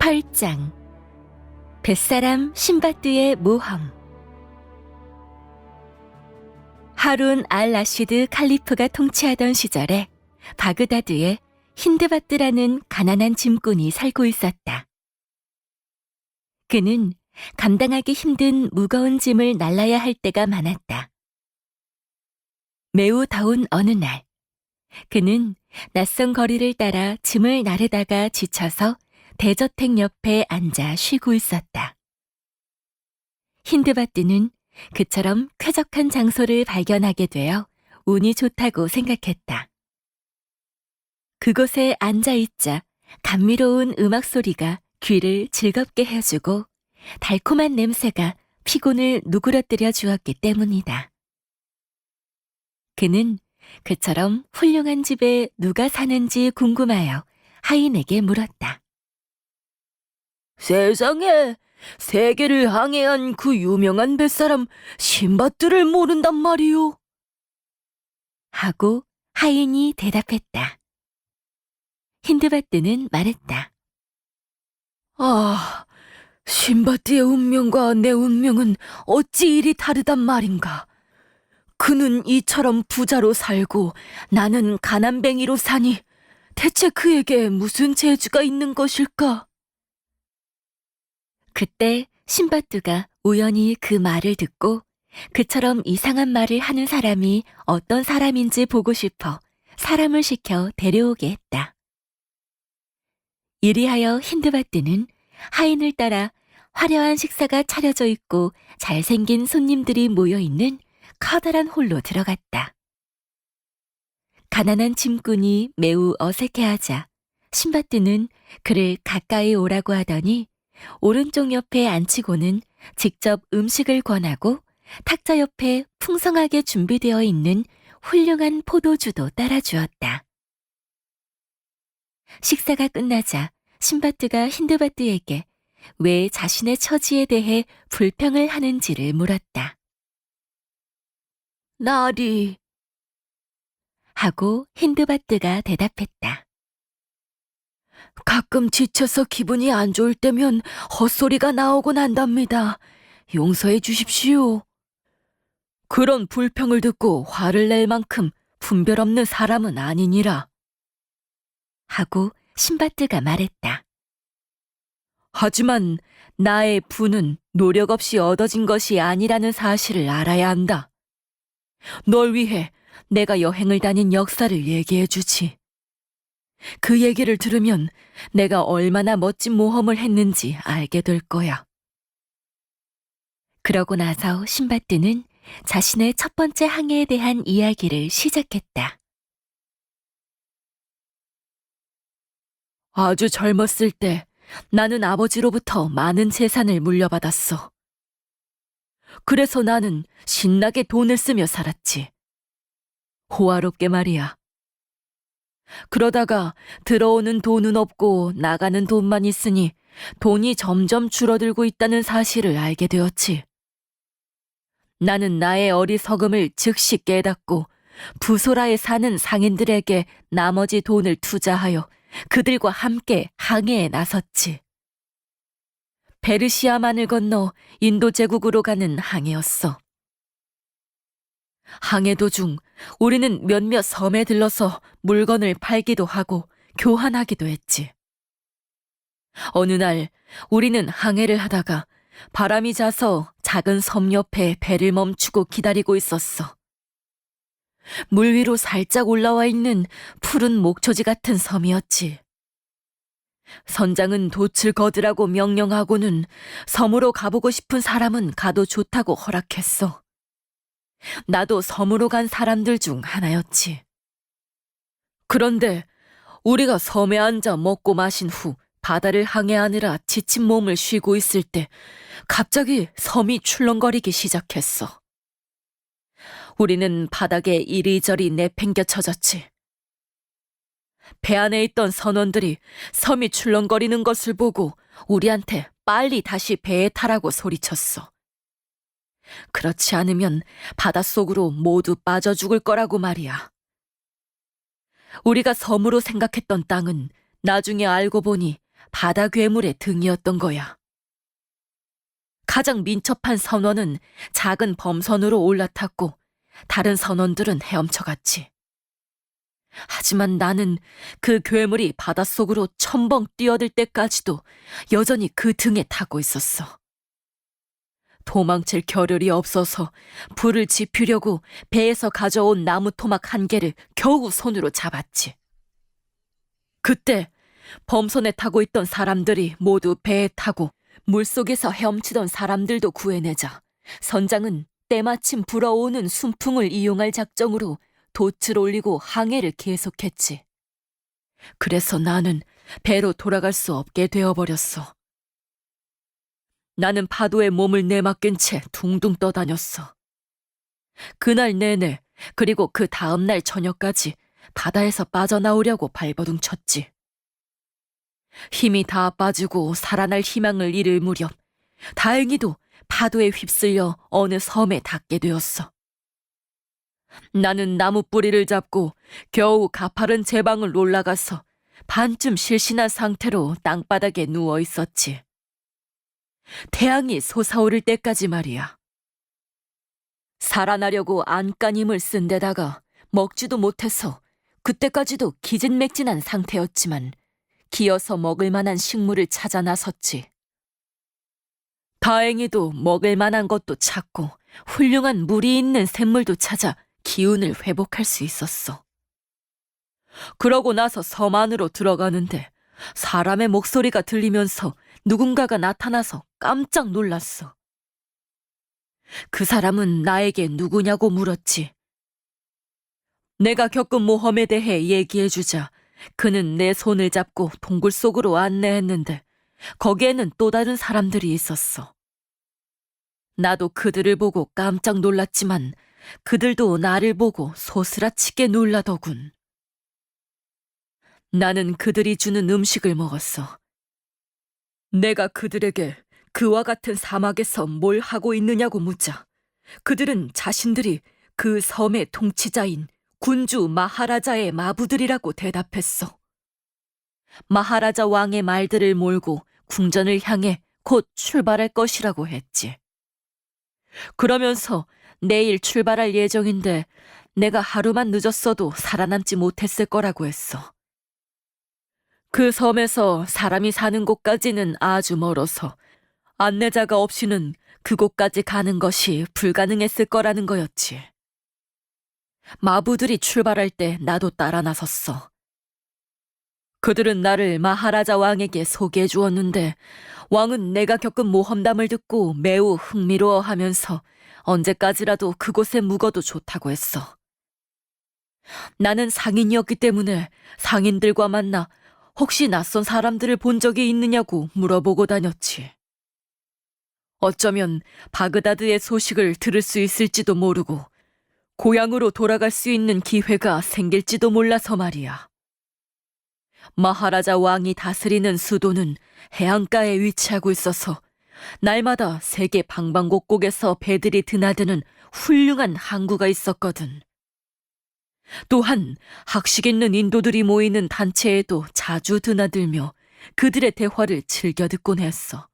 8장 뱃사람 신바드의 모험. 하룬 알-라시드 칼리프가 통치하던 시절에 바그다드에 힌드바드라는 가난한 짐꾼이 살고 있었다. 그는 감당하기 힘든 무거운 짐을 날라야 할 때가 많았다. 매우 더운 어느 날, 그는 낯선 거리를 따라 짐을 나르다가 지쳐서 대저택 옆에 앉아 쉬고 있었다. 힌드바드는 그처럼 쾌적한 장소를 발견하게 되어 운이 좋다고 생각했다. 그곳에 앉아있자 감미로운 음악 소리가 귀를 즐겁게 해주고 달콤한 냄새가 피곤을 누그러뜨려 주었기 때문이다. 그는 그처럼 훌륭한 집에 누가 사는지 궁금하여 하인에게 물었다. 세상에, 세계를 항해한 그 유명한 뱃사람 신바드를 모른단 말이오. 하고 하인이 대답했다. 힌드바드는 말했다. 아, 신바드의 운명과 내 운명은 어찌 이리 다르단 말인가. 그는 이처럼 부자로 살고 나는 가난뱅이로 사니 대체 그에게 무슨 재주가 있는 것일까? 그때 신바드가 우연히 그 말을 듣고 그처럼 이상한 말을 하는 사람이 어떤 사람인지 보고 싶어 사람을 시켜 데려오게 했다. 이리하여 힌드바드는 하인을 따라 화려한 식사가 차려져 있고 잘생긴 손님들이 모여있는 커다란 홀로 들어갔다. 가난한 짐꾼이 매우 어색해하자 신바드는 그를 가까이 오라고 하더니 오른쪽 옆에 앉히고는 직접 음식을 권하고 탁자 옆에 풍성하게 준비되어 있는 훌륭한 포도주도 따라주었다. 식사가 끝나자 신바드가 힌드바드에게 왜 자신의 처지에 대해 불평을 하는지를 물었다. 나리, 하고 힌드바드가 대답했다. 가끔 지쳐서 기분이 안 좋을 때면 헛소리가 나오곤 한답니다. 용서해 주십시오. 그런 불평을 듣고 화를 낼 만큼 분별 없는 사람은 아니니라. 하고 신바드가 말했다. 하지만 나의 부는 노력 없이 얻어진 것이 아니라는 사실을 알아야 한다. 널 위해 내가 여행을 다닌 역사를 얘기해 주지. 그 얘기를 들으면 내가 얼마나 멋진 모험을 했는지 알게 될 거야. 그러고 나서 신바드는 자신의 첫 번째 항해에 대한 이야기를 시작했다. 아주 젊었을 때 나는 아버지로부터 많은 재산을 물려받았어. 그래서 나는 신나게 돈을 쓰며 살았지. 호화롭게 말이야. 그러다가 들어오는 돈은 없고 나가는 돈만 있으니 돈이 점점 줄어들고 있다는 사실을 알게 되었지. 나는 나의 어리석음을 즉시 깨닫고 부소라에 사는 상인들에게 나머지 돈을 투자하여 그들과 함께 항해에 나섰지. 페르시아만을 건너 인도 제국으로 가는 항해였어. 항해 도중 우리는 몇몇 섬에 들러서 물건을 팔기도 하고 교환하기도 했지. 어느 날 우리는 항해를 하다가 바람이 자서 작은 섬 옆에 배를 멈추고 기다리고 있었어. 물 위로 살짝 올라와 있는 푸른 목초지 같은 섬이었지. 선장은 돛을 거두라고 명령하고는 섬으로 가보고 싶은 사람은 가도 좋다고 허락했어. 나도 섬으로 간 사람들 중 하나였지. 그런데 우리가 섬에 앉아 먹고 마신 후 바다를 항해하느라 지친 몸을 쉬고 있을 때 갑자기 섬이 출렁거리기 시작했어. 우리는 바닥에 이리저리 내팽겨쳐졌지. 배 안에 있던 선원들이 섬이 출렁거리는 것을 보고 우리한테 빨리 다시 배에 타라고 소리쳤어. 그렇지 않으면 바닷속으로 모두 빠져 죽을 거라고 말이야. 우리가 섬으로 생각했던 땅은 나중에 알고 보니 바다 괴물의 등이었던 거야. 가장 민첩한 선원은 작은 범선으로 올라탔고 다른 선원들은 헤엄쳐갔지. 하지만 나는 그 괴물이 바닷속으로 첨벙 뛰어들 때까지도 여전히 그 등에 타고 있었어. 도망칠 겨를이 없어서 불을 지피려고 배에서 가져온 나무 토막 한 개를 겨우 손으로 잡았지. 그때 범선에 타고 있던 사람들이 모두 배에 타고 물속에서 헤엄치던 사람들도 구해내자 선장은 때마침 불어오는 순풍을 이용할 작정으로 돛을 올리고 항해를 계속했지. 그래서 나는 배로 돌아갈 수 없게 되어버렸어. 나는 파도에 몸을 내맡긴 채 둥둥 떠다녔어. 그날 내내 그리고 그 다음날 저녁까지 바다에서 빠져나오려고 발버둥 쳤지. 힘이 다 빠지고 살아날 희망을 잃을 무렵 다행히도 파도에 휩쓸려 어느 섬에 닿게 되었어. 나는 나무 뿌리를 잡고 겨우 가파른 제방을 올라가서 반쯤 실신한 상태로 땅바닥에 누워 있었지. 태양이 솟아오를 때까지 말이야. 살아나려고 안간힘을 쓴 데다가 먹지도 못해서 그때까지도 기진맥진한 상태였지만 기어서 먹을 만한 식물을 찾아 나섰지. 다행히도 먹을 만한 것도 찾고 훌륭한 물이 있는 샘물도 찾아 기운을 회복할 수 있었어. 그러고 나서 섬 안으로 들어가는데 사람의 목소리가 들리면서 누군가가 나타나서 깜짝 놀랐어. 그 사람은 나에게 누구냐고 물었지. 내가 겪은 모험에 대해 얘기해주자 그는 내 손을 잡고 동굴 속으로 안내했는데 거기에는 또 다른 사람들이 있었어. 나도 그들을 보고 깜짝 놀랐지만 그들도 나를 보고 소스라치게 놀라더군. 나는 그들이 주는 음식을 먹었어. 내가 그들에게 그와 같은 사막에서 뭘 하고 있느냐고 묻자 그들은 자신들이 그 섬의 통치자인 군주 마하라자의 마부들이라고 대답했어. 마하라자 왕의 말들을 몰고 궁전을 향해 곧 출발할 것이라고 했지. 그러면서 내일 출발할 예정인데 내가 하루만 늦었어도 살아남지 못했을 거라고 했어. 그 섬에서 사람이 사는 곳까지는 아주 멀어서 안내자가 없이는 그곳까지 가는 것이 불가능했을 거라는 거였지. 마부들이 출발할 때 나도 따라 나섰어. 그들은 나를 마하라자 왕에게 소개해 주었는데 왕은 내가 겪은 모험담을 듣고 매우 흥미로워하면서 언제까지라도 그곳에 묵어도 좋다고 했어. 나는 상인이었기 때문에 상인들과 만나 혹시 낯선 사람들을 본 적이 있느냐고 물어보고 다녔지. 어쩌면 바그다드의 소식을 들을 수 있을지도 모르고 고향으로 돌아갈 수 있는 기회가 생길지도 몰라서 말이야. 마하라자 왕이 다스리는 수도는 해안가에 위치하고 있어서 날마다 세계 방방곡곡에서 배들이 드나드는 훌륭한 항구가 있었거든. 또한 학식 있는 인도들이 모이는 단체에도 자주 드나들며 그들의 대화를 즐겨 듣곤 했어.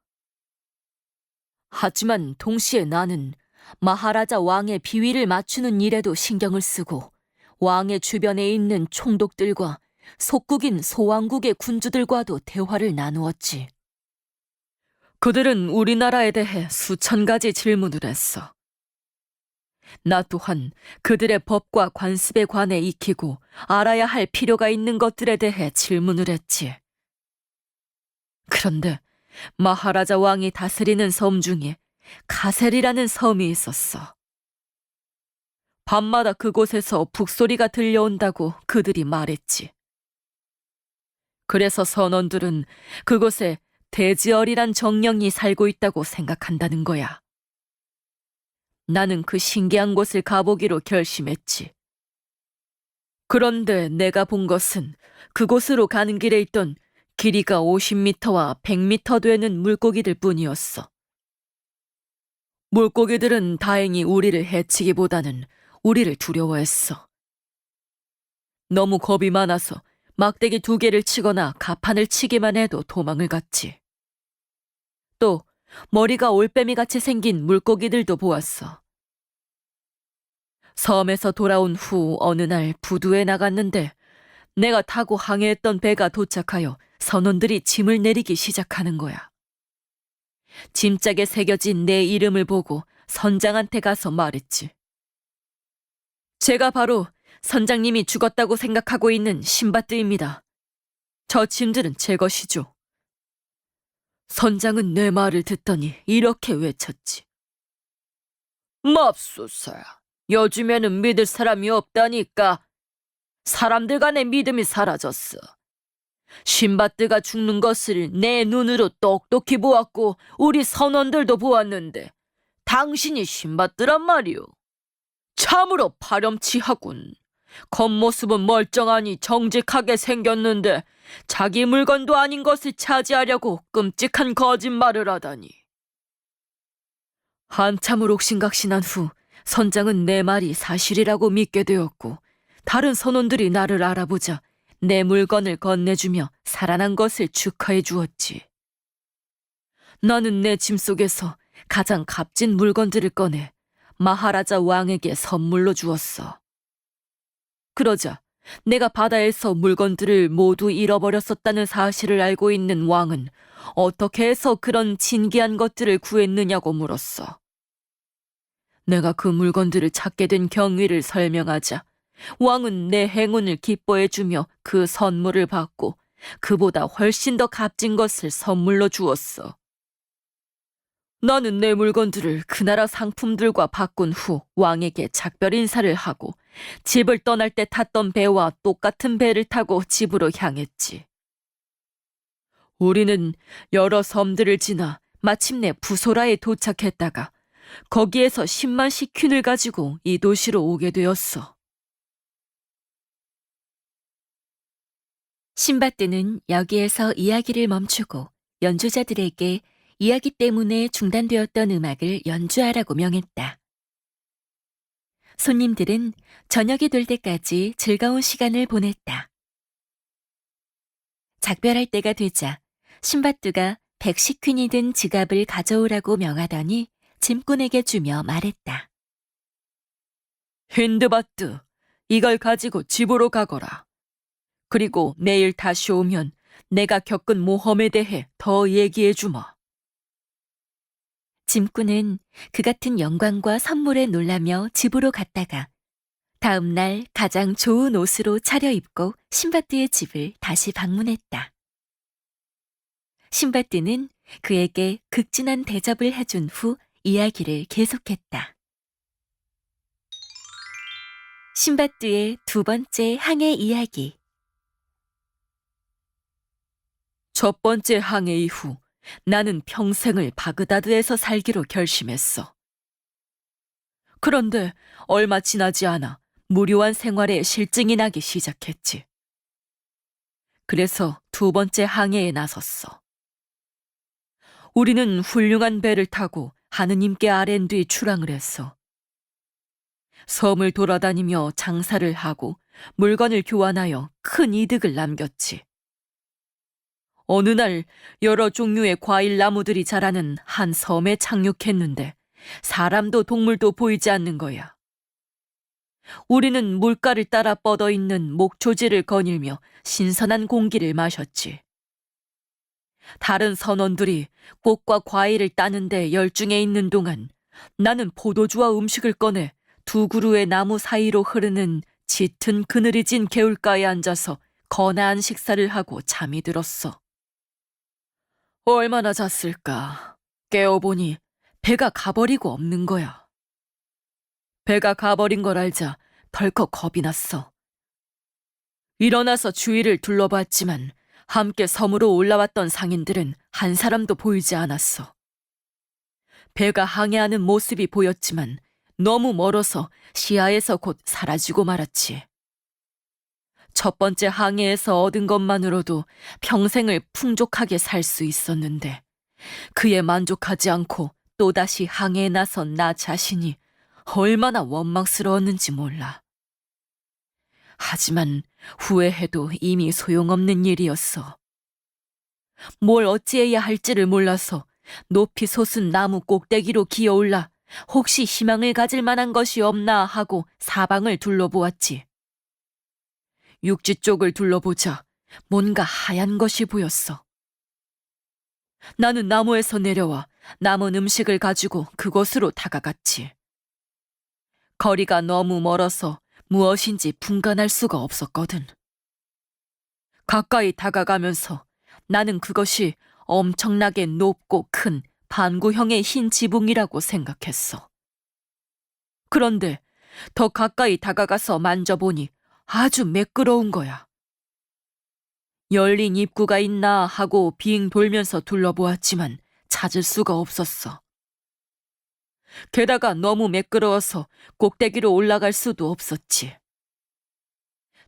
하지만 동시에 나는 마하라자 왕의 비위를 맞추는 일에도 신경을 쓰고 왕의 주변에 있는 총독들과 속국인 소왕국의 군주들과도 대화를 나누었지. 그들은 우리나라에 대해 수천 가지 질문을 했어. 나 또한 그들의 법과 관습에 관해 익히고 알아야 할 필요가 있는 것들에 대해 질문을 했지. 그런데 마하라자 왕이 다스리는 섬 중에 카셀이라는 섬이 있었어. 밤마다 그곳에서 북소리가 들려온다고 그들이 말했지. 그래서 선원들은 그곳에 대지얼이란 정령이 살고 있다고 생각한다는 거야. 나는 그 신기한 곳을 가보기로 결심했지. 그런데 내가 본 것은 그곳으로 가는 길에 있던 길이가 50m와 100m 되는 물고기들 뿐이었어. 물고기들은 다행히 우리를 해치기보다는 우리를 두려워했어. 너무 겁이 많아서 막대기 2개를 치거나 가판을 치기만 해도 도망을 갔지. 또 머리가 올빼미같이 생긴 물고기들도 보았어. 섬에서 돌아온 후 어느 날 부두에 나갔는데 내가 타고 항해했던 배가 도착하여 선원들이 짐을 내리기 시작하는 거야. 짐짝에 새겨진 내 이름을 보고 선장한테 가서 말했지. 제가 바로 선장님이 죽었다고 생각하고 있는 신바트입니다. 저 짐들은 제 것이죠. 선장은 내 말을 듣더니 이렇게 외쳤지. 맙소사, 요즘에는 믿을 사람이 없다니까. 사람들 간의 믿음이 사라졌어. 신바트가 죽는 것을 내 눈으로 똑똑히 보았고 우리 선원들도 보았는데 당신이 신바트란 말이오. 참으로 파렴치하군. 겉모습은 멀쩡하니 정직하게 생겼는데 자기 물건도 아닌 것을 차지하려고 끔찍한 거짓말을 하다니. 한참을 옥신각신한 후 선장은 내 말이 사실이라고 믿게 되었고 다른 선원들이 나를 알아보자 내 물건을 건네주며 살아난 것을 축하해 주었지. 나는 내 짐 속에서 가장 값진 물건들을 꺼내 마하라자 왕에게 선물로 주었어. 그러자 내가 바다에서 물건들을 모두 잃어버렸었다는 사실을 알고 있는 왕은 어떻게 해서 그런 진귀한 것들을 구했느냐고 물었어. 내가 그 물건들을 찾게 된 경위를 설명하자 왕은 내 행운을 기뻐해주며 그 선물을 받고 그보다 훨씬 더 값진 것을 선물로 주었어. 나는 내 물건들을 그 나라 상품들과 바꾼 후 왕에게 작별 인사를 하고 집을 떠날 때 탔던 배와 똑같은 배를 타고 집으로 향했지. 우리는 여러 섬들을 지나 마침내 부소라에 도착했다가 거기에서 10만 시퀸을 가지고 이 도시로 오게 되었어. 신바뜨는 여기에서 이야기를 멈추고 연주자들에게 이야기 때문에 중단되었던 음악을 연주하라고 명했다. 손님들은 저녁이 될 때까지 즐거운 시간을 보냈다. 작별할 때가 되자 신바뜨가 110퀸이 든 지갑을 가져오라고 명하더니 짐꾼에게 주며 말했다. 힌드바트, 이걸 가지고 집으로 가거라. 그리고 내일 다시 오면 내가 겪은 모험에 대해 더 얘기해 주마. 짐꾼은 그 같은 영광과 선물에 놀라며 집으로 갔다가 다음 날 가장 좋은 옷으로 차려입고 신바뜨의 집을 다시 방문했다. 신바뜨는 그에게 극진한 대접을 해준 후 이야기를 계속했다. 신바뜨의 2번째 항해 이야기. 첫 번째 항해 이후 나는 평생을 바그다드에서 살기로 결심했어. 그런데 얼마 지나지 않아 무료한 생활에 실증이 나기 시작했지. 그래서 2번째 항해에 나섰어. 우리는 훌륭한 배를 타고 하느님께 아랜 뒤 출항을 했어. 섬을 돌아다니며 장사를 하고 물건을 교환하여 큰 이득을 남겼지. 어느 날 여러 종류의 과일 나무들이 자라는 한 섬에 착륙했는데 사람도 동물도 보이지 않는 거야. 우리는 물가를 따라 뻗어 있는 목초지를 거닐며 신선한 공기를 마셨지. 다른 선원들이 꽃과 과일을 따는데 열중해 있는 동안 나는 포도주와 음식을 꺼내 2그루의 나무 사이로 흐르는 짙은 그늘이 진 개울가에 앉아서 거나한 식사를 하고 잠이 들었어. 얼마나 잤을까? 깨어보니 배가 가버리고 없는 거야. 배가 가버린 걸 알자 덜컥 겁이 났어. 일어나서 주위를 둘러봤지만 함께 섬으로 올라왔던 상인들은 한 사람도 보이지 않았어. 배가 항해하는 모습이 보였지만 너무 멀어서 시야에서 곧 사라지고 말았지. 첫 번째 항해에서 얻은 것만으로도 평생을 풍족하게 살 수 있었는데 그에 만족하지 않고 또다시 항해에 나선 나 자신이 얼마나 원망스러웠는지 몰라. 하지만 후회해도 이미 소용없는 일이었어. 뭘 어찌해야 할지를 몰라서 높이 솟은 나무 꼭대기로 기어올라 혹시 희망을 가질 만한 것이 없나 하고 사방을 둘러보았지. 육지 쪽을 둘러보자 뭔가 하얀 것이 보였어. 나는 나무에서 내려와 남은 음식을 가지고 그곳으로 다가갔지. 거리가 너무 멀어서 무엇인지 분간할 수가 없었거든. 가까이 다가가면서 나는 그것이 엄청나게 높고 큰 반구형의 흰 지붕이라고 생각했어. 그런데 더 가까이 다가가서 만져보니 아주 매끄러운 거야. 열린 입구가 있나 하고 빙 돌면서 둘러보았지만 찾을 수가 없었어. 게다가 너무 매끄러워서 꼭대기로 올라갈 수도 없었지.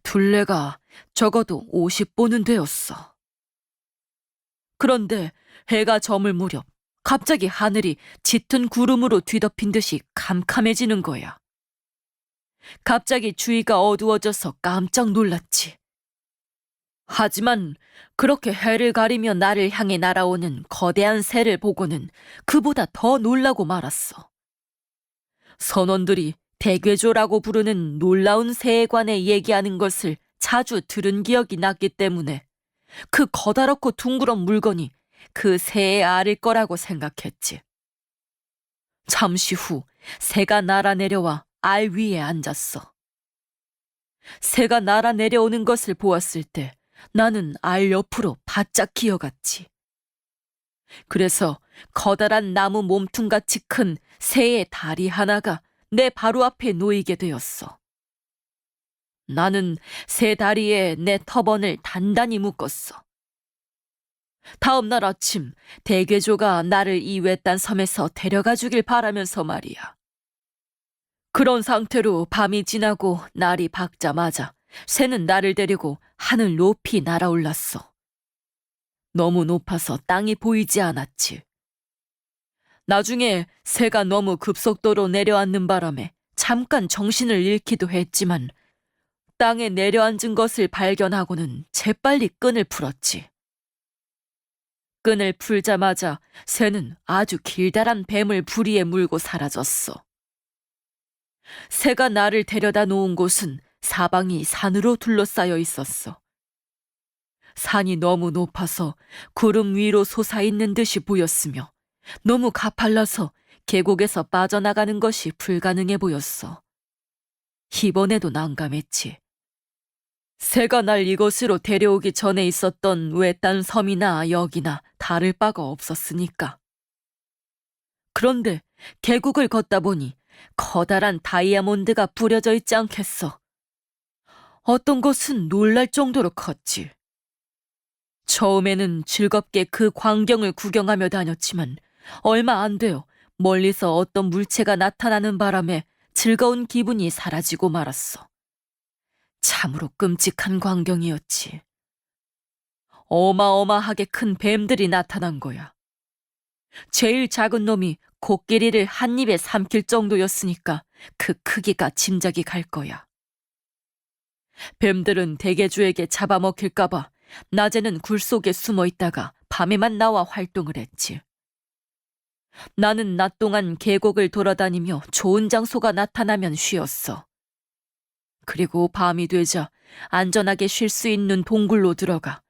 둘레가 적어도 50보는 되었어. 그런데 해가 저물 무렵 갑자기 하늘이 짙은 구름으로 뒤덮인 듯이 캄캄해지는 거야. 갑자기 주위가 어두워져서 깜짝 놀랐지. 하지만 그렇게 해를 가리며 나를 향해 날아오는 거대한 새를 보고는 그보다 더 놀라고 말았어. 선원들이 대괴조라고 부르는 놀라운 새에 관해 얘기하는 것을 자주 들은 기억이 났기 때문에 그 커다랗고 둥그런 물건이 그 새의 알일 거라고 생각했지. 잠시 후 새가 날아내려와 알 위에 앉았어. 새가 날아내려오는 것을 보았을 때 나는 알 옆으로 바짝 기어갔지. 그래서 커다란 나무 몸통같이 큰 새의 다리 하나가 내 바로 앞에 놓이게 되었어. 나는 새 다리에 내 터번을 단단히 묶었어. 다음 날 아침 대괴조가 나를 이 외딴 섬에서 데려가 주길 바라면서 말이야. 그런 상태로 밤이 지나고 날이 밝자마자 새는 나를 데리고 하늘 높이 날아올랐어. 너무 높아서 땅이 보이지 않았지. 나중에 새가 너무 급속도로 내려앉는 바람에 잠깐 정신을 잃기도 했지만 땅에 내려앉은 것을 발견하고는 재빨리 끈을 풀었지. 끈을 풀자마자 새는 아주 길다란 뱀을 부리에 물고 사라졌어. 새가 나를 데려다 놓은 곳은 사방이 산으로 둘러싸여 있었어. 산이 너무 높아서 구름 위로 솟아있는 듯이 보였으며 너무 가팔라서 계곡에서 빠져나가는 것이 불가능해 보였어. 이번에도 난감했지. 새가 날 이곳으로 데려오기 전에 있었던 외딴 섬이나 역이나 다를 바가 없었으니까. 그런데 계곡을 걷다 보니 커다란 다이아몬드가 뿌려져 있지 않겠어. 어떤 것은 놀랄 정도로 컸지. 처음에는 즐겁게 그 광경을 구경하며 다녔지만 얼마 안 되어 멀리서 어떤 물체가 나타나는 바람에 즐거운 기분이 사라지고 말았어. 참으로 끔찍한 광경이었지. 어마어마하게 큰 뱀들이 나타난 거야. 제일 작은 놈이 코끼리를 한 입에 삼킬 정도였으니까 그 크기가 짐작이 갈 거야. 뱀들은 대개주에게 잡아먹힐까봐 낮에는 굴 속에 숨어 있다가 밤에만 나와 활동을 했지. 나는 낮 동안 계곡을 돌아다니며 좋은 장소가 나타나면 쉬었어. 그리고 밤이 되자 안전하게 쉴 수 있는 동굴로 들어가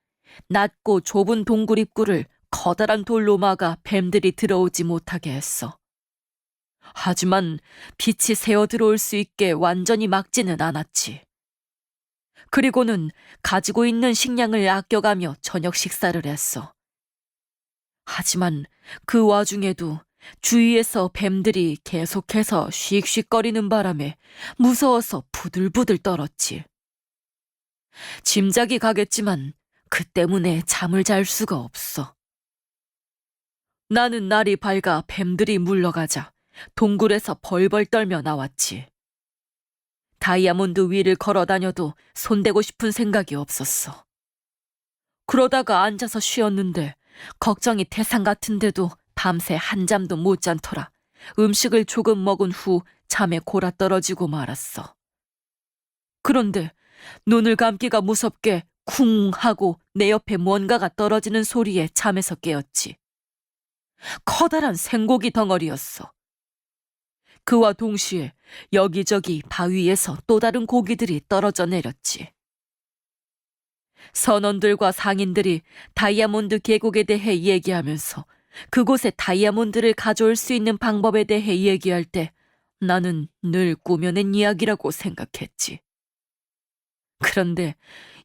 낮고 좁은 동굴 입구를 커다란 돌로 막아 뱀들이 들어오지 못하게 했어. 하지만 빛이 새어 들어올 수 있게 완전히 막지는 않았지. 그리고는 가지고 있는 식량을 아껴가며 저녁 식사를 했어. 하지만 그 와중에도 주위에서 뱀들이 계속해서 씩씩거리는 바람에 무서워서 부들부들 떨었지. 짐작이 가겠지만 그 때문에 잠을 잘 수가 없어. 나는 날이 밝아 뱀들이 물러가자 동굴에서 벌벌 떨며 나왔지. 다이아몬드 위를 걸어 다녀도 손대고 싶은 생각이 없었어. 그러다가 앉아서 쉬었는데 걱정이 태산 같은데도 밤새 한잠도 못 잔터라 음식을 조금 먹은 후 잠에 골아떨어지고 말았어. 그런데 눈을 감기가 무섭게 쿵 하고 내 옆에 뭔가가 떨어지는 소리에 잠에서 깨었지. 커다란 생고기 덩어리였어. 그와 동시에 여기저기 바위에서 또 다른 고기들이 떨어져 내렸지. 선원들과 상인들이 다이아몬드 계곡에 대해 얘기하면서 그곳에 다이아몬드를 가져올 수 있는 방법에 대해 얘기할 때 나는 늘 꾸며낸 이야기라고 생각했지. 그런데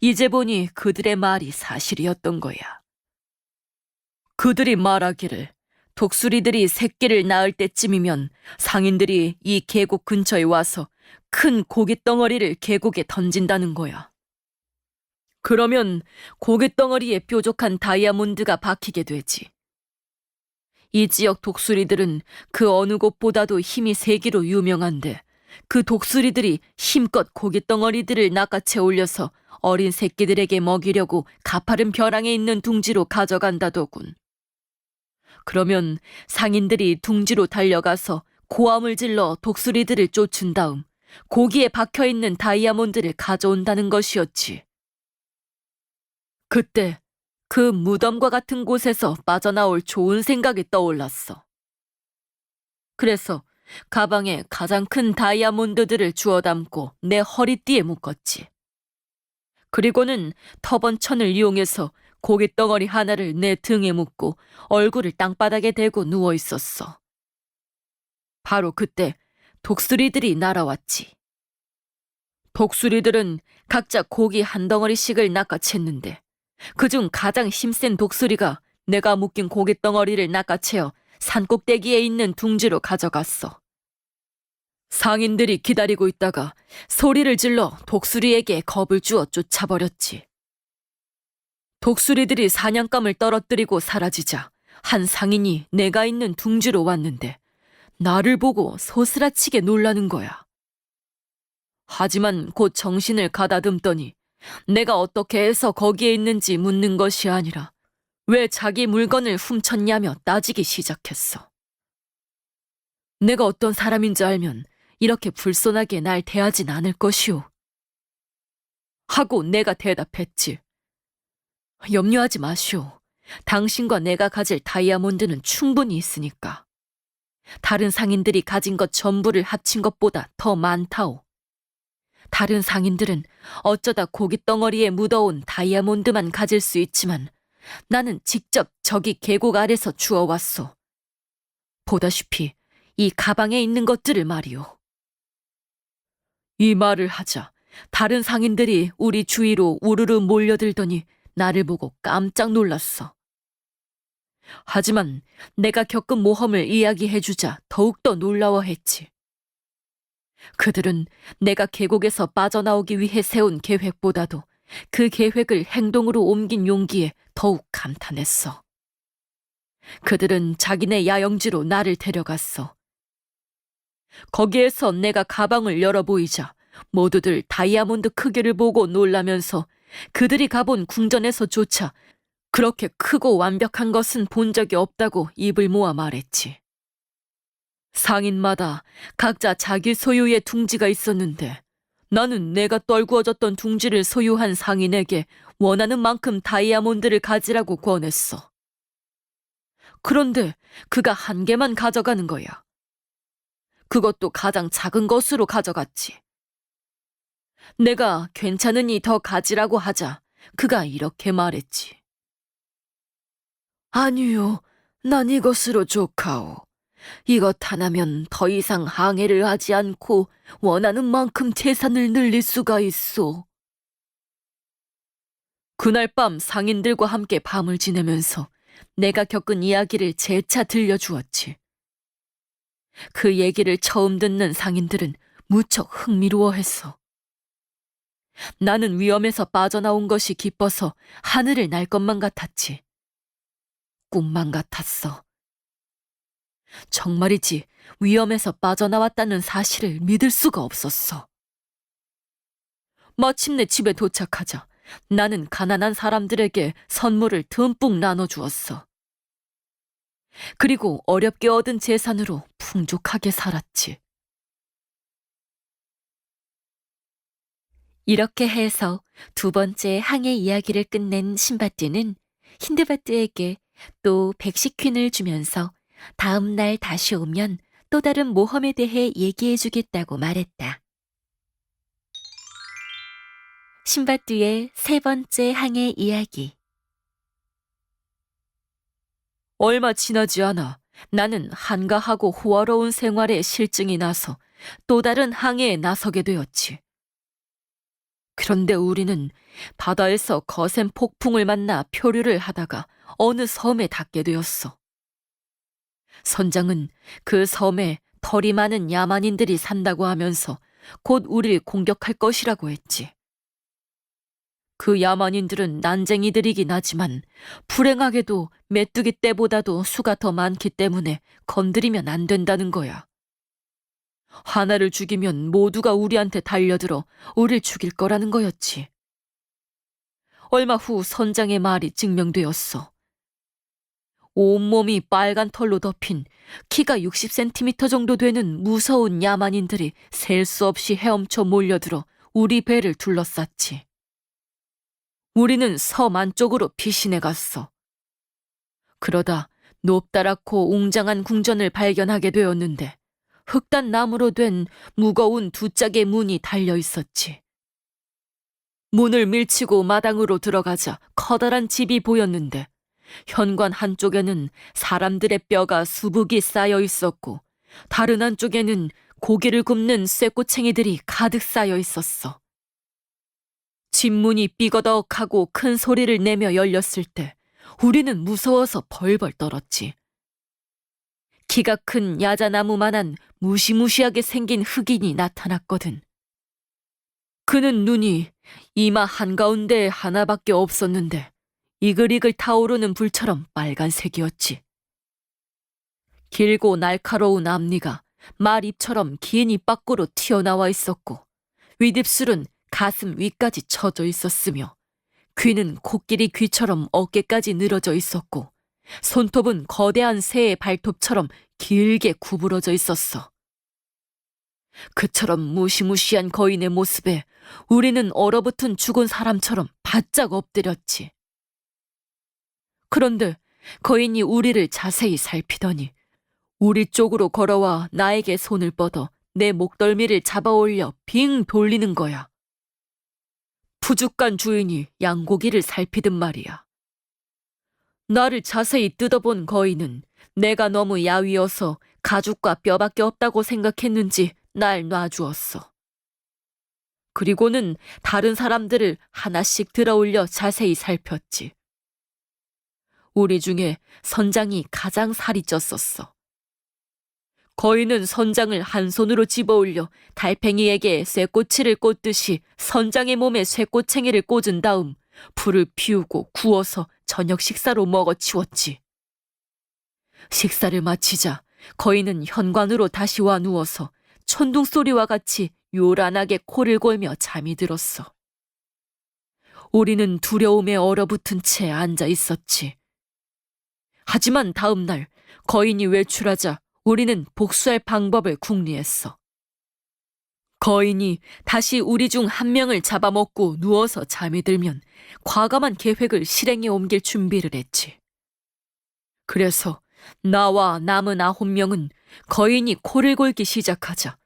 이제 보니 그들의 말이 사실이었던 거야. 그들이 말하기를 독수리들이 새끼를 낳을 때쯤이면 상인들이 이 계곡 근처에 와서 큰 고깃 덩어리를 계곡에 던진다는 거야. 그러면 고깃 덩어리에 뾰족한 다이아몬드가 박히게 되지. 이 지역 독수리들은 그 어느 곳보다도 힘이 세기로 유명한데 그 독수리들이 힘껏 고깃 덩어리들을 낚아채 올려서 어린 새끼들에게 먹이려고 가파른 벼랑에 있는 둥지로 가져간다더군. 그러면 상인들이 둥지로 달려가서 고함을 질러 독수리들을 쫓은 다음 고기에 박혀있는 다이아몬드를 가져온다는 것이었지. 그때 그 무덤과 같은 곳에서 빠져나올 좋은 생각이 떠올랐어. 그래서 가방에 가장 큰 다이아몬드들을 주워 담고 내 허리띠에 묶었지. 그리고는 터번천을 이용해서 고깃덩어리 하나를 내 등에 묶고 얼굴을 땅바닥에 대고 누워 있었어. 바로 그때 독수리들이 날아왔지. 독수리들은 각자 고기 한 덩어리씩을 낚아챘는데 그중 가장 힘센 독수리가 내가 묶인 고깃덩어리를 낚아채어 산꼭대기에 있는 둥지로 가져갔어. 상인들이 기다리고 있다가 소리를 질러 독수리에게 겁을 주어 쫓아버렸지. 독수리들이 사냥감을 떨어뜨리고 사라지자 한 상인이 내가 있는 둥지로 왔는데 나를 보고 소스라치게 놀라는 거야. 하지만 곧 정신을 가다듬더니 내가 어떻게 해서 거기에 있는지 묻는 것이 아니라 왜 자기 물건을 훔쳤냐며 따지기 시작했어. 내가 어떤 사람인지 알면 이렇게 불손하게 날 대하진 않을 것이오. 하고 내가 대답했지. 염려하지 마시오. 당신과 내가 가질 다이아몬드는 충분히 있으니까. 다른 상인들이 가진 것 전부를 합친 것보다 더 많다오. 다른 상인들은 어쩌다 고깃덩어리에 묻어온 다이아몬드만 가질 수 있지만 나는 직접 저기 계곡 아래서 주워왔소. 보다시피 이 가방에 있는 것들을 말이오. 이 말을 하자 다른 상인들이 우리 주위로 우르르 몰려들더니 나를 보고 깜짝 놀랐어. 하지만 내가 겪은 모험을 이야기해주자 더욱더 놀라워했지. 그들은 내가 계곡에서 빠져나오기 위해 세운 계획보다도 그 계획을 행동으로 옮긴 용기에 더욱 감탄했어. 그들은 자기네 야영지로 나를 데려갔어. 거기에서 내가 가방을 열어 보이자 모두들 다이아몬드 크기를 보고 놀라면서 그들이 가본 궁전에서조차 그렇게 크고 완벽한 것은 본 적이 없다고 입을 모아 말했지. 상인마다 각자 자기 소유의 둥지가 있었는데 나는 내가 떨구어졌던 둥지를 소유한 상인에게 원하는 만큼 다이아몬드를 가지라고 권했어. 그런데 그가 한 개만 가져가는 거야. 그것도 가장 작은 것으로 가져갔지. 내가 괜찮으니 더 가지라고 하자 그가 이렇게 말했지. 아니요, 난 이것으로 족하오. 이것 하나면 더 이상 항해를 하지 않고 원하는 만큼 재산을 늘릴 수가 있어. 그날 밤 상인들과 함께 밤을 지내면서 내가 겪은 이야기를 재차 들려주었지. 그 얘기를 처음 듣는 상인들은 무척 흥미로워했어. 나는 위험에서 빠져나온 것이 기뻐서 하늘을 날 것만 같았지. 꿈만 같았어. 정말이지 위험에서 빠져나왔다는 사실을 믿을 수가 없었어. 마침내 집에 도착하자 나는 가난한 사람들에게 선물을 듬뿍 나눠주었어. 그리고 어렵게 얻은 재산으로 풍족하게 살았지. 이렇게 해서 두 번째 항해 이야기를 끝낸 신바뚜는 힌드바뚜에게 또 백식퀸을 주면서 다음 날 다시 오면 또 다른 모험에 대해 얘기해 주겠다고 말했다. 신바뚜의 세 번째 항해 이야기. 얼마 지나지 않아 나는 한가하고 호화로운 생활에 실증이 나서 또 다른 항해에 나서게 되었지. 그런데 우리는 바다에서 거센 폭풍을 만나 표류를 하다가 어느 섬에 닿게 되었어. 선장은 그 섬에 털이 많은 야만인들이 산다고 하면서 곧 우릴 공격할 것이라고 했지. 그 야만인들은 난쟁이들이긴 하지만 불행하게도 메뚜기 떼보다도 수가 더 많기 때문에 건드리면 안 된다는 거야. 하나를 죽이면 모두가 우리한테 달려들어 우릴 죽일 거라는 거였지. 얼마 후 선장의 말이 증명되었어. 온몸이 빨간 털로 덮인 키가 60cm 정도 되는 무서운 야만인들이 셀 수 없이 헤엄쳐 몰려들어 우리 배를 둘러쌌지. 우리는 섬 안쪽으로 피신해 갔어. 그러다 높다랗고 웅장한 궁전을 발견하게 되었는데 흑단 나무로 된 무거운 두 짝의 문이 달려 있었지. 문을 밀치고 마당으로 들어가자 커다란 집이 보였는데 현관 한쪽에는 사람들의 뼈가 수북이 쌓여 있었고 다른 한쪽에는 고기를 굽는 쇠꼬챙이들이 가득 쌓여 있었어. 집 문이 삐거덕하고 큰 소리를 내며 열렸을 때 우리는 무서워서 벌벌 떨었지. 키가 큰 야자나무만한 무시무시하게 생긴 흑인이 나타났거든. 그는 눈이 이마 한가운데 하나밖에 없었는데 이글이글 타오르는 불처럼 빨간색이었지. 길고 날카로운 앞니가 말입처럼 긴 입 밖으로 튀어나와 있었고 윗입술은 가슴 위까지 처져 있었으며 귀는 코끼리 귀처럼 어깨까지 늘어져 있었고 손톱은 거대한 새의 발톱처럼 길게 구부러져 있었어. 그처럼 무시무시한 거인의 모습에 우리는 얼어붙은 죽은 사람처럼 바짝 엎드렸지. 그런데 거인이 우리를 자세히 살피더니 우리 쪽으로 걸어와 나에게 손을 뻗어 내 목덜미를 잡아 올려 빙 돌리는 거야. 푸죽간 주인이 양고기를 살피듯 말이야. 나를 자세히 뜯어본 거인은 내가 너무 야위어서 가죽과 뼈밖에 없다고 생각했는지 날 놔주었어. 그리고는 다른 사람들을 하나씩 들어올려 자세히 살폈지. 우리 중에 선장이 가장 살이 쪘었어. 거인은 선장을 한 손으로 집어올려 달팽이에게 쇠꼬치를 꽂듯이 선장의 몸에 쇠꼬챙이를 꽂은 다음 불을 피우고 구워서 저녁 식사로 먹어치웠지. 식사를 마치자 거인은 현관으로 다시 와 누워서 천둥 소리와 같이 요란하게 코를 골며 잠이 들었어. 우리는 두려움에 얼어붙은 채 앉아 있었지. 하지만 다음 날 거인이 외출하자 우리는 복수할 방법을 궁리했어. 거인이 다시 우리 중 한 명을 잡아먹고 누워서 잠이 들면 과감한 계획을 실행에 옮길 준비를 했지. 그래서 나와 남은 9명은 거인이 코를 골기 시작하자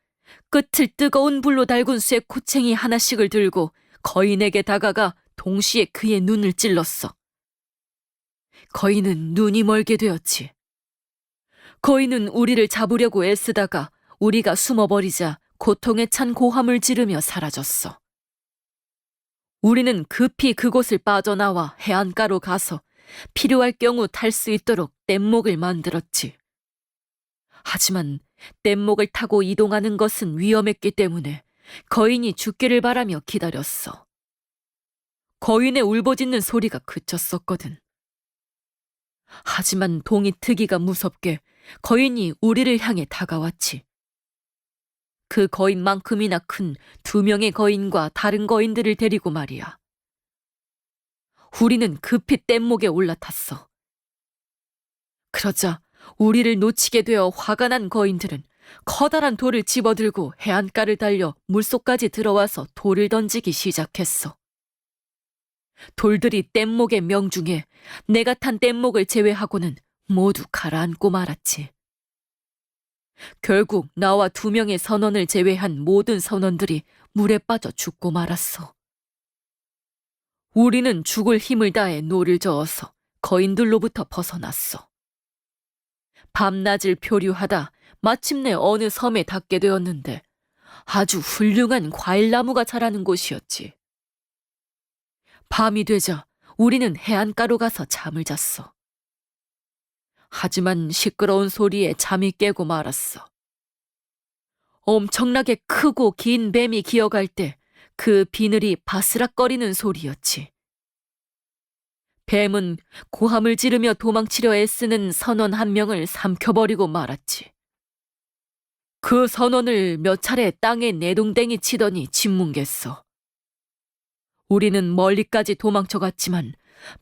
끝을 뜨거운 불로 달군 쇠 코챙이 하나씩을 들고 거인에게 다가가 동시에 그의 눈을 찔렀어. 거인은 눈이 멀게 되었지. 거인은 우리를 잡으려고 애쓰다가 우리가 숨어버리자 고통에 찬 고함을 지르며 사라졌어. 우리는 급히 그곳을 빠져나와 해안가로 가서 필요할 경우 탈 수 있도록 뗏목을 만들었지. 하지만 뗏목을 타고 이동하는 것은 위험했기 때문에 거인이 죽기를 바라며 기다렸어. 거인의 울부짖는 소리가 그쳤었거든. 하지만 동이 트기가 무섭게 거인이 우리를 향해 다가왔지. 그 거인만큼이나 큰 2명의 거인과 다른 거인들을 데리고 말이야. 우리는 급히 뗏목에 올라탔어. 그러자 우리를 놓치게 되어 화가 난 거인들은 커다란 돌을 집어들고 해안가를 달려 물속까지 들어와서 돌을 던지기 시작했어. 돌들이 뗏목의 명중에 내가 탄 뗏목을 제외하고는 모두 가라앉고 말았지. 결국 나와 2명의 선원을 제외한 모든 선원들이 물에 빠져 죽고 말았어. 우리는 죽을 힘을 다해 노를 저어서 거인들로부터 벗어났어. 밤낮을 표류하다 마침내 어느 섬에 닿게 되었는데 아주 훌륭한 과일나무가 자라는 곳이었지. 밤이 되자 우리는 해안가로 가서 잠을 잤어. 하지만 시끄러운 소리에 잠이 깨고 말았어. 엄청나게 크고 긴 뱀이 기어갈 때 그 비늘이 바스락거리는 소리였지. 뱀은 고함을 지르며 도망치려 애쓰는 선원 1명을 삼켜버리고 말았지. 그 선원을 몇 차례 땅에 내동댕이 치더니 짓뭉갰어. 우리는 멀리까지 도망쳐갔지만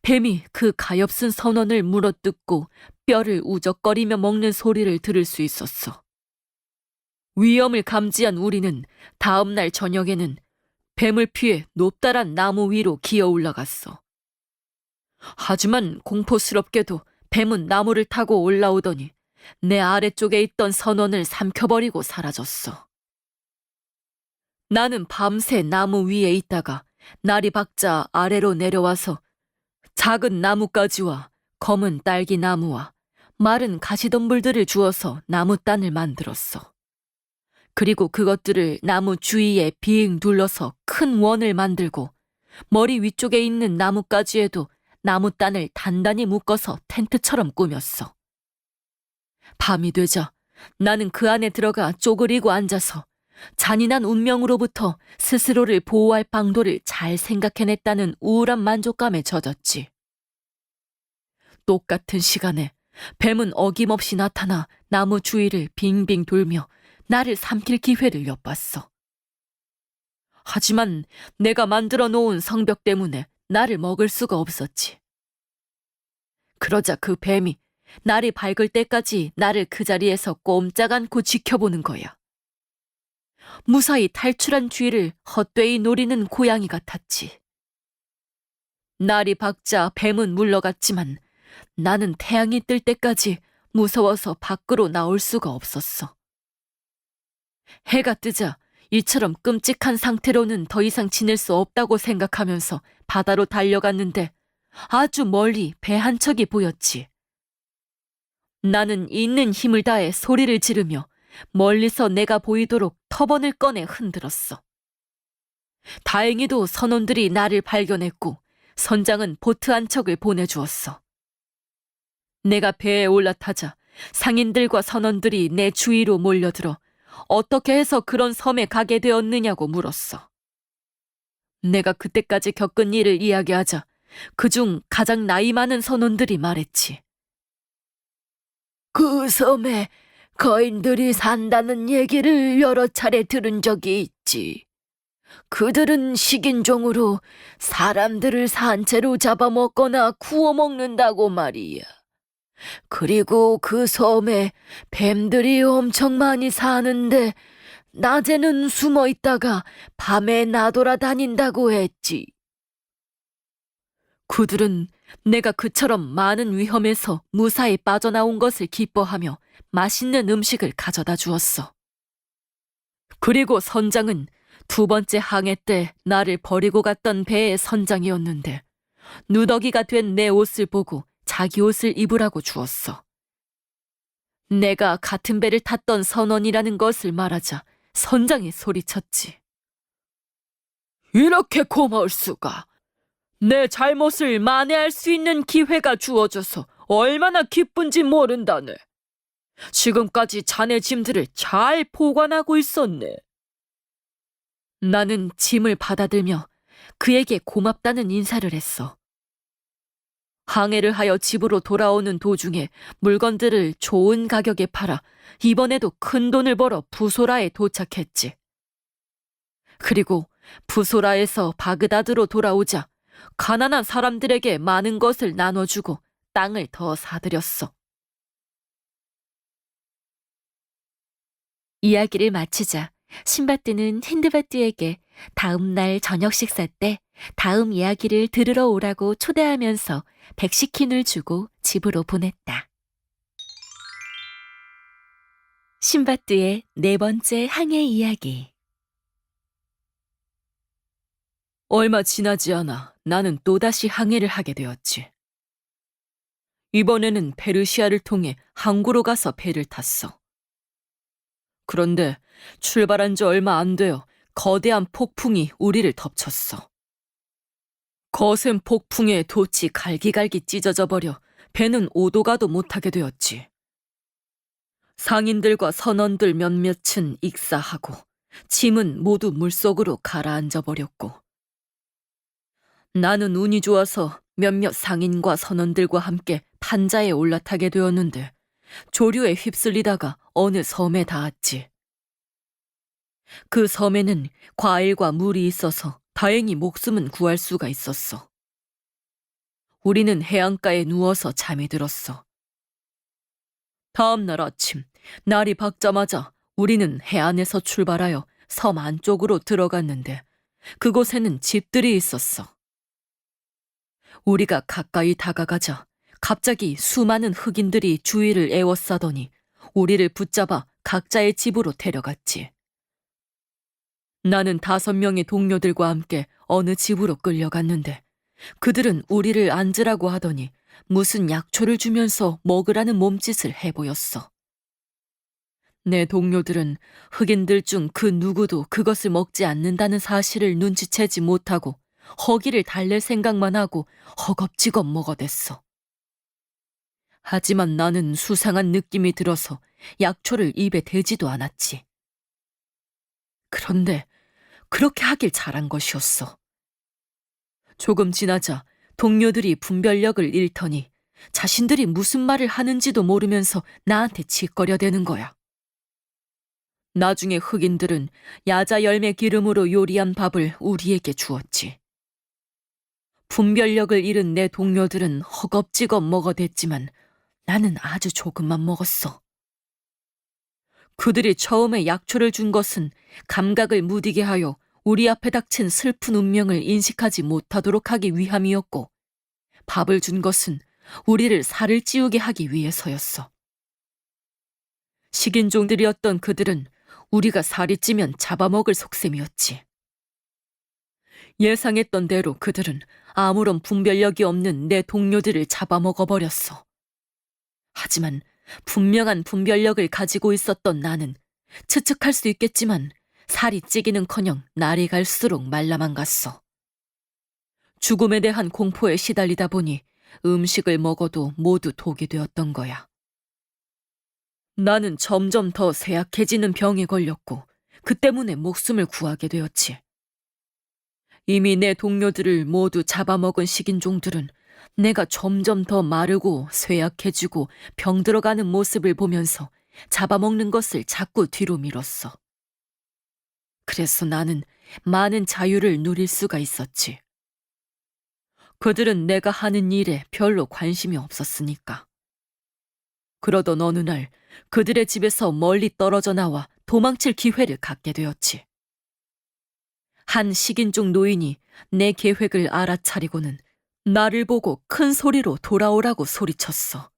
뱀이 그 가엾은 선원을 물어뜯고 뼈를 우적거리며 먹는 소리를 들을 수 있었어. 위험을 감지한 우리는 다음 날 저녁에는 뱀을 피해 높다란 나무 위로 기어 올라갔어. 하지만 공포스럽게도 뱀은 나무를 타고 올라오더니 내 아래쪽에 있던 선원을 삼켜버리고 사라졌어. 나는 밤새 나무 위에 있다가 날이 밝자 아래로 내려와서 작은 나뭇가지와 검은 딸기나무와 마른 가시덤불들을 주어서 나무단을 만들었어. 그리고 그것들을 나무 주위에 빙 둘러서 큰 원을 만들고 머리 위쪽에 있는 나뭇가지에도 나무단을 단단히 묶어서 텐트처럼 꾸몄어. 밤이 되자 나는 그 안에 들어가 쪼그리고 앉아서 잔인한 운명으로부터 스스로를 보호할 방도를 잘 생각해냈다는 우울한 만족감에 젖었지. 똑같은 시간에 뱀은 어김없이 나타나 나무 주위를 빙빙 돌며 나를 삼킬 기회를 엿봤어. 하지만 내가 만들어 놓은 성벽 때문에 나를 먹을 수가 없었지. 그러자 그 뱀이 날이 밝을 때까지 나를 그 자리에서 꼼짝 않고 지켜보는 거야. 무사히 탈출한 쥐를 헛되이 노리는 고양이 같았지. 날이 밝자 뱀은 물러갔지만 나는 태양이 뜰 때까지 무서워서 밖으로 나올 수가 없었어. 해가 뜨자 이처럼 끔찍한 상태로는 더 이상 지낼 수 없다고 생각하면서 바다로 달려갔는데 아주 멀리 배 한 척이 보였지. 나는 있는 힘을 다해 소리를 지르며 멀리서 내가 보이도록 터번을 꺼내 흔들었어. 다행히도 선원들이 나를 발견했고 선장은 보트 한 척을 보내주었어. 내가 배에 올라타자 상인들과 선원들이 내 주위로 몰려들어 어떻게 해서 그런 섬에 가게 되었느냐고 물었어. 내가 그때까지 겪은 일을 이야기하자 그중 가장 나이 많은 선원들이 말했지. 그 섬에 거인들이 산다는 얘기를 여러 차례 들은 적이 있지. 그들은 식인종으로 사람들을 산채로 잡아먹거나 구워 먹는다고 말이야. 그리고 그 섬에 뱀들이 엄청 많이 사는데 낮에는 숨어 있다가 밤에 나돌아다닌다고 했지. 그들은 내가 그처럼 많은 위험에서 무사히 빠져나온 것을 기뻐하며 맛있는 음식을 가져다 주었어. 그리고 선장은 2번째 항해 때 나를 버리고 갔던 배의 선장이었는데 누더기가 된 내 옷을 보고 자기 옷을 입으라고 주었어. 내가 같은 배를 탔던 선원이라는 것을 말하자 선장이 소리쳤지. 이렇게 고마울 수가. 내 잘못을 만회할 수 있는 기회가 주어져서 얼마나 기쁜지 모른다네. 지금까지 자네 짐들을 잘 보관하고 있었네. 나는 짐을 받아들며 그에게 고맙다는 인사를 했어. 항해를 하여 집으로 돌아오는 도중에 물건들을 좋은 가격에 팔아 이번에도 큰 돈을 벌어 부소라에 도착했지. 그리고 부소라에서 바그다드로 돌아오자 가난한 사람들에게 많은 것을 나눠주고 땅을 더 사들였어. 이야기를 마치자 신바뜨는 힌드바뜨에게 다음 날 저녁 식사 때 다음 이야기를 들으러 오라고 초대하면서 백시킨을 주고 집으로 보냈다. 신바뜨의 네 번째 항해 이야기. 얼마 지나지 않아 나는 또다시 항해를 하게 되었지. 이번에는 페르시아를 통해 항구로 가서 배를 탔어. 그런데 출발한 지 얼마 안 되어 거대한 폭풍이 우리를 덮쳤어. 거센 폭풍에 돛이 갈기갈기 찢어져 버려 배는 오도 가도 못하게 되었지. 상인들과 선원들 몇몇은 익사하고 짐은 모두 물속으로 가라앉아 버렸고, 나는 운이 좋아서 몇몇 상인과 선원들과 함께 판자에 올라타게 되었는데 조류에 휩쓸리다가 어느 섬에 닿았지. 그 섬에는 과일과 물이 있어서 다행히 목숨은 구할 수가 있었어. 우리는 해안가에 누워서 잠이 들었어. 다음 날 아침, 날이 밝자마자 우리는 해안에서 출발하여 섬 안쪽으로 들어갔는데 그곳에는 집들이 있었어. 우리가 가까이 다가가자 갑자기 수많은 흑인들이 주위를 에워싸더니 우리를 붙잡아 각자의 집으로 데려갔지. 나는 5명의 동료들과 함께 어느 집으로 끌려갔는데 그들은 우리를 앉으라고 하더니 무슨 약초를 주면서 먹으라는 몸짓을 해보였어. 내 동료들은 흑인들 중 그 누구도 그것을 먹지 않는다는 사실을 눈치채지 못하고 허기를 달랠 생각만 하고 허겁지겁 먹어댔어. 하지만 나는 수상한 느낌이 들어서 약초를 입에 대지도 않았지. 그런데 그렇게 하길 잘한 것이었어. 조금 지나자 동료들이 분별력을 잃더니 자신들이 무슨 말을 하는지도 모르면서 나한테 짓거려대는 거야. 나중에 흑인들은 야자 열매 기름으로 요리한 밥을 우리에게 주었지. 분별력을 잃은 내 동료들은 허겁지겁 먹어댔지만 나는 아주 조금만 먹었어. 그들이 처음에 약초를 준 것은 감각을 무디게 하여 우리 앞에 닥친 슬픈 운명을 인식하지 못하도록 하기 위함이었고, 밥을 준 것은 우리를 살을 찌우게 하기 위해서였어. 식인종들이었던 그들은 우리가 살이 찌면 잡아먹을 속셈이었지. 예상했던 대로 그들은 아무런 분별력이 없는 내 동료들을 잡아먹어버렸어. 하지만 분명한 분별력을 가지고 있었던 나는 추측할 수 있겠지만 살이 찌기는커녕 날이 갈수록 말라만 갔어. 죽음에 대한 공포에 시달리다 보니 음식을 먹어도 모두 독이 되었던 거야. 나는 점점 더 쇠약해지는 병에 걸렸고 그 때문에 목숨을 구하게 되었지. 이미 내 동료들을 모두 잡아먹은 식인종들은 내가 점점 더 마르고 쇠약해지고 병들어가는 모습을 보면서 잡아먹는 것을 자꾸 뒤로 미뤘어. 그래서 나는 많은 자유를 누릴 수가 있었지. 그들은 내가 하는 일에 별로 관심이 없었으니까. 그러던 어느 날 그들의 집에서 멀리 떨어져 나와 도망칠 기회를 갖게 되었지. 한 식인종 노인이 내 계획을 알아차리고는 나를 보고 큰 소리로 돌아오라고 소리쳤어.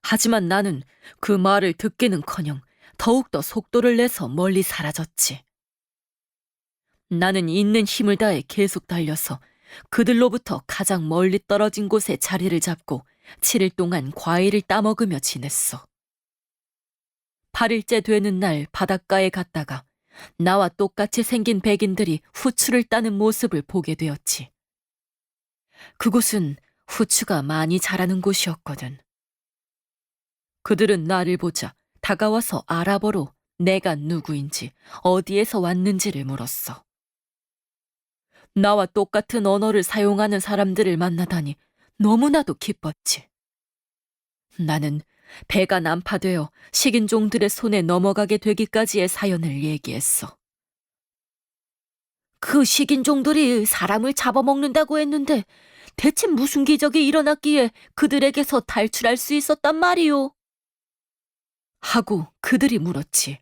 하지만 나는 그 말을 듣기는커녕 더욱더 속도를 내서 멀리 사라졌지. 나는 있는 힘을 다해 계속 달려서 그들로부터 가장 멀리 떨어진 곳에 자리를 잡고 7일 동안 과일을 따먹으며 지냈어. 8일째 되는 날 바닷가에 갔다가 나와 똑같이 생긴 백인들이 후추를 따는 모습을 보게 되었지. 그곳은 후추가 많이 자라는 곳이었거든. 그들은 나를 보자 다가와서 아랍어로 내가 누구인지 어디에서 왔는지를 물었어. 나와 똑같은 언어를 사용하는 사람들을 만나다니 너무나도 기뻤지. 나는 배가 난파되어 식인종들의 손에 넘어가게 되기까지의 사연을 얘기했어. 그 식인종들이 사람을 잡아먹는다고 했는데 대체 무슨 기적이 일어났기에 그들에게서 탈출할 수 있었단 말이오? 하고 그들이 물었지.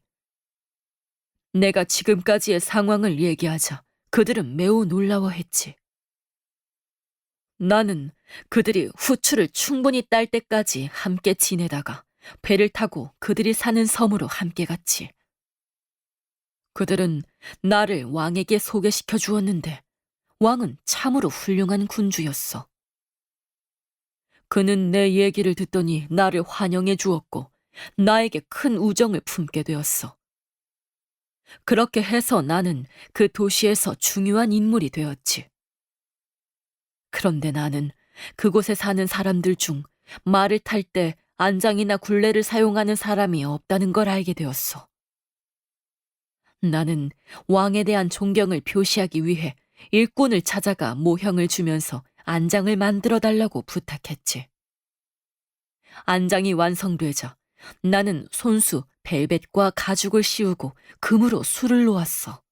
내가 지금까지의 상황을 얘기하자 그들은 매우 놀라워했지. 나는 그들이 후추를 충분히 딸 때까지 함께 지내다가 배를 타고 그들이 사는 섬으로 함께 갔지. 그들은 나를 왕에게 소개시켜 주었는데 왕은 참으로 훌륭한 군주였어. 그는 내 얘기를 듣더니 나를 환영해 주었고 나에게 큰 우정을 품게 되었어. 그렇게 해서 나는 그 도시에서 중요한 인물이 되었지. 그런데 나는 그곳에 사는 사람들 중 말을 탈 때 안장이나 굴레를 사용하는 사람이 없다는 걸 알게 되었어. 나는 왕에 대한 존경을 표시하기 위해 일꾼을 찾아가 모형을 주면서 안장을 만들어 달라고 부탁했지. 안장이 완성되자 나는 손수, 벨벳과 가죽을 씌우고 금으로 술을 놓았어.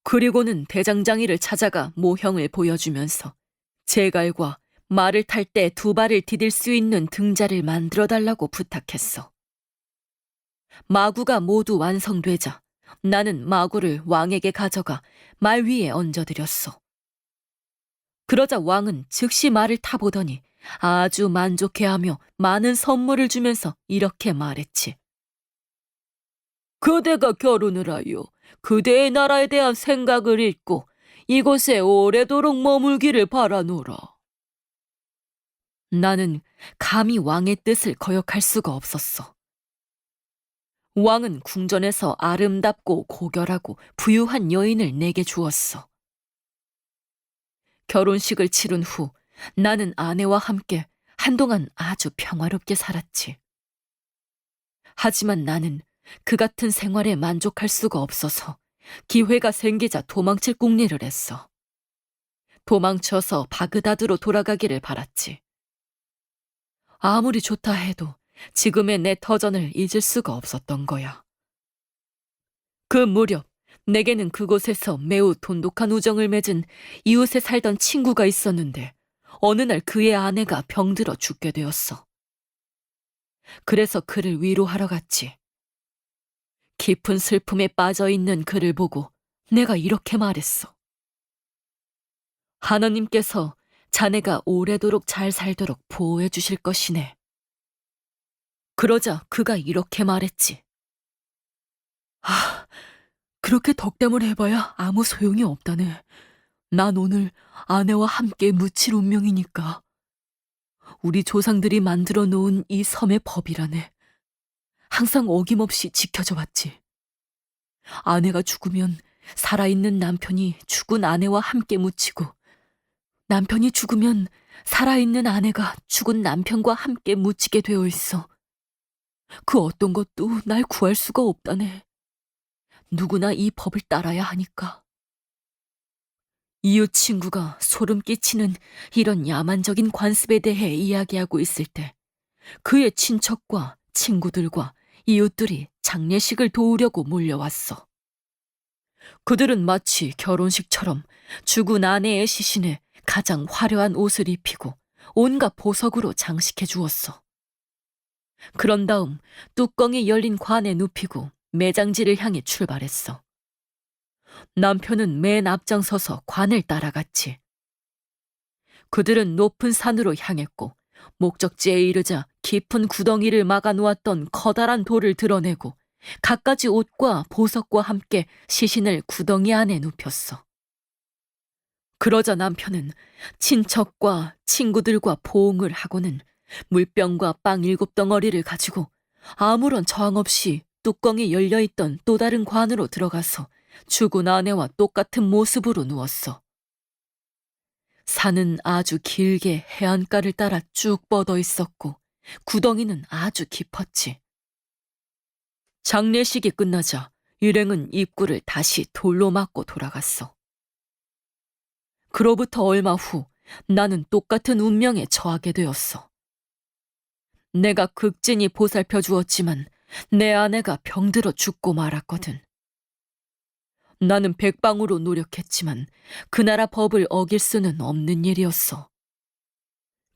그리고는 대장장이를 찾아가 모형을 보여주면서 제갈과 말을 탈 때 두 발을 디딜 수 있는 등자를 만들어 달라고 부탁했어. 마구가 모두 완성되자 나는 마구를 왕에게 가져가 말 위에 얹어드렸어. 그러자 왕은 즉시 말을 타보더니 아주 만족해하며 많은 선물을 주면서 이렇게 말했지. 그대가 결혼을 하여 그대의 나라에 대한 생각을 잊고 이곳에 오래도록 머물기를 바라노라. 나는 감히 왕의 뜻을 거역할 수가 없었어. 왕은 궁전에서 아름답고 고결하고 부유한 여인을 내게 주었어. 결혼식을 치른 후 나는 아내와 함께 한동안 아주 평화롭게 살았지. 하지만 나는 그 같은 생활에 만족할 수가 없어서 기회가 생기자 도망칠 궁리를 했어. 도망쳐서 바그다드로 돌아가기를 바랐지. 아무리 좋다 해도 지금의 내 터전을 잊을 수가 없었던 거야. 그 무렵 내게는 그곳에서 매우 돈독한 우정을 맺은 이웃에 살던 친구가 있었는데 어느 날 그의 아내가 병들어 죽게 되었어. 그래서 그를 위로하러 갔지. 깊은 슬픔에 빠져 있는 그를 보고 내가 이렇게 말했어. 하나님께서 자네가 오래도록 잘 살도록 보호해 주실 것이네. 그러자 그가 이렇게 말했지. 아, 그렇게 덕담을 해봐야 아무 소용이 없다네. 난 오늘 아내와 함께 묻힐 운명이니까. 우리 조상들이 만들어 놓은 이 섬의 법이라네. 항상 어김없이 지켜져 왔지. 아내가 죽으면 살아있는 남편이 죽은 아내와 함께 묻히고 남편이 죽으면 살아있는 아내가 죽은 남편과 함께 묻히게 되어 있어. 그 어떤 것도 날 구할 수가 없다네. 누구나 이 법을 따라야 하니까. 이웃 친구가 소름 끼치는 이런 야만적인 관습에 대해 이야기하고 있을 때 그의 친척과 친구들과 이웃들이 장례식을 도우려고 몰려왔어. 그들은 마치 결혼식처럼 죽은 아내의 시신에 가장 화려한 옷을 입히고 온갖 보석으로 장식해 주었어. 그런 다음 뚜껑이 열린 관에 눕히고 매장지를 향해 출발했어. 남편은 맨 앞장서서 관을 따라갔지. 그들은 높은 산으로 향했고 목적지에 이르자 깊은 구덩이를 막아 놓았던 커다란 돌을 드러내고 갖가지 옷과 보석과 함께 시신을 구덩이 안에 눕혔어. 그러자 남편은 친척과 친구들과 포옹을 하고는 물병과 빵 7덩어리를 가지고 아무런 저항 없이 뚜껑이 열려있던 또 다른 관으로 들어가서 죽은 아내와 똑같은 모습으로 누웠어. 산은 아주 길게 해안가를 따라 쭉 뻗어 있었고 구덩이는 아주 깊었지. 장례식이 끝나자 일행은 입구를 다시 돌로 막고 돌아갔어. 그로부터 얼마 후 나는 똑같은 운명에 처하게 되었어. 내가 극진히 보살펴 주었지만 내 아내가 병들어 죽고 말았거든. 나는 백방으로 노력했지만 그 나라 법을 어길 수는 없는 일이었어.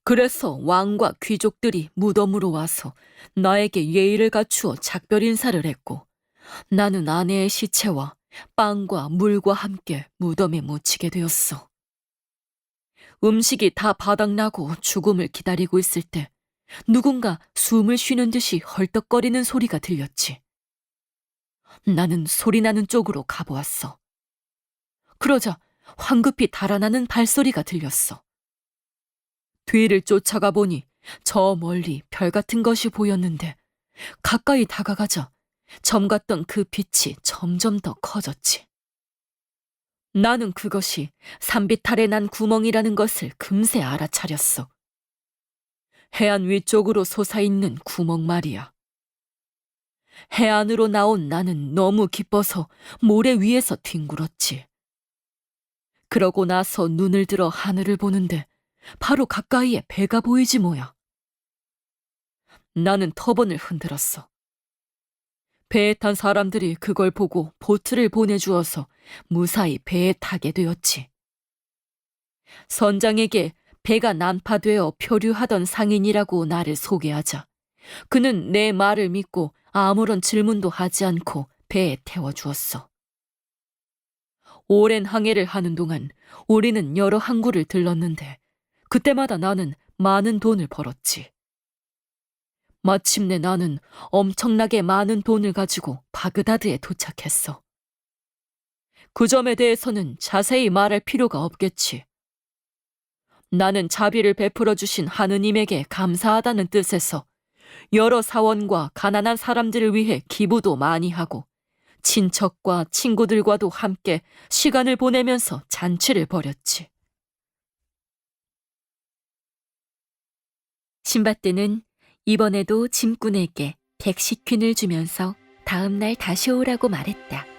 그래서 왕과 귀족들이 무덤으로 와서 나에게 예의를 갖추어 작별 인사를 했고, 나는 아내의 시체와 빵과 물과 함께 무덤에 묻히게 되었어. 음식이 다 바닥나고 죽음을 기다리고 있을 때 누군가 숨을 쉬는 듯이 헐떡거리는 소리가 들렸지. 나는 소리나는 쪽으로 가보았어. 그러자 황급히 달아나는 발소리가 들렸어. 뒤를 쫓아가 보니 저 멀리 별 같은 것이 보였는데, 가까이 다가가자 점 같던 그 빛이 점점 더 커졌지. 나는 그것이 산비탈에 난 구멍이라는 것을 금세 알아차렸어. 해안 위쪽으로 솟아있는 구멍 말이야. 해안으로 나온 나는 너무 기뻐서 모래 위에서 뒹굴었지. 그러고 나서 눈을 들어 하늘을 보는데 바로 가까이에 배가 보이지 뭐야. 나는 터번을 흔들었어. 배에 탄 사람들이 그걸 보고 보트를 보내주어서 무사히 배에 타게 되었지. 선장에게 배가 난파되어 표류하던 상인이라고 나를 소개하자 그는 내 말을 믿고 아무런 질문도 하지 않고 배에 태워주었어. 오랜 항해를 하는 동안 우리는 여러 항구를 들렀는데 그때마다 나는 많은 돈을 벌었지. 마침내 나는 엄청나게 많은 돈을 가지고 바그다드에 도착했어. 그 점에 대해서는 자세히 말할 필요가 없겠지. 나는 자비를 베풀어 주신 하느님에게 감사하다는 뜻에서 여러 사원과 가난한 사람들을 위해 기부도 많이 하고 친척과 친구들과도 함께 시간을 보내면서 잔치를 벌였지. 신밧드는 이번에도 짐꾼에게 110퀸을 주면서 다음 날 다시 오라고 말했다.